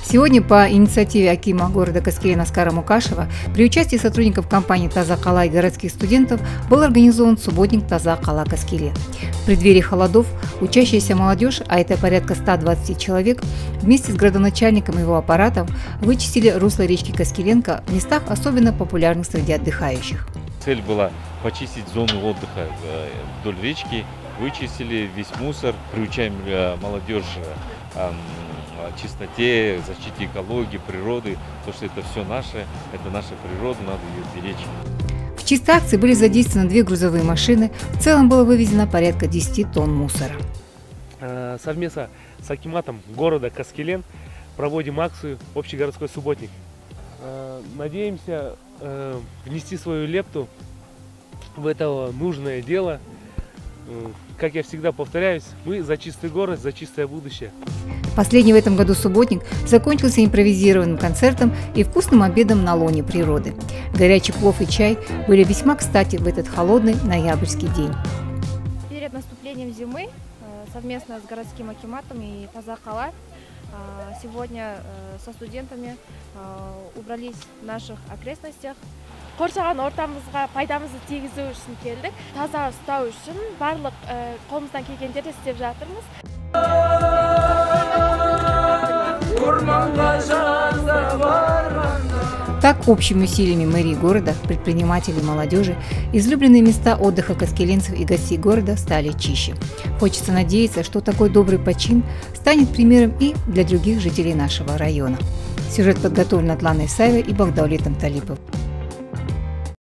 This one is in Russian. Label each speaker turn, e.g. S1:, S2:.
S1: Сегодня по инициативе акима города Каскелен Аскара Мукашева при участии сотрудников компании «Таза Кала» и городских студентов был организован субботник «Таза Кала Каскелен». В преддверии холодов учащаяся молодежь, а это порядка 120 человек, вместе с градоначальником и его аппаратом вычистили русло речки Каскеленка в местах особенно популярных среди отдыхающих.
S2: Цель была почистить зону отдыха вдоль речки, вычистили весь мусор, приучаем молодежь чистоте, защите экологии, природы, потому что это все наше, это наша природа, надо ее беречь.
S1: В чистой акции были задействованы 2 грузовые машины, в целом было вывезено порядка 10 тонн мусора.
S3: Совместно с акиматом города Каскелен проводим акцию «Общегородской субботник». Надеемся внести свою лепту в это нужное дело. Как я всегда повторяюсь, мы за чистый город, за чистое будущее.
S1: Последний в этом году субботник закончился импровизированным концертом и вкусным обедом на лоне природы. Горячий плов и чай были весьма кстати в этот холодный ноябрьский день.
S4: Перед наступлением зимы совместно с городским акиматом и «Таза Кала» сегодня со студентами убрались в наших окрестностях.
S5: Қоршаған ортамызға пайдамызды тигізу үшін келдік. Таза ұстау үшін барлық қолымыздан келгендерді істеп жатырмыз.
S1: Так, общими усилиями мэрии города, предпринимателей, молодежи, излюбленные места отдыха каскеленцев и гостей города стали чище. Хочется надеяться, что такой добрый почин станет примером и для других жителей нашего района. Сюжет подготовлен Атланой Исаевой и Багдаулетом Талиповым.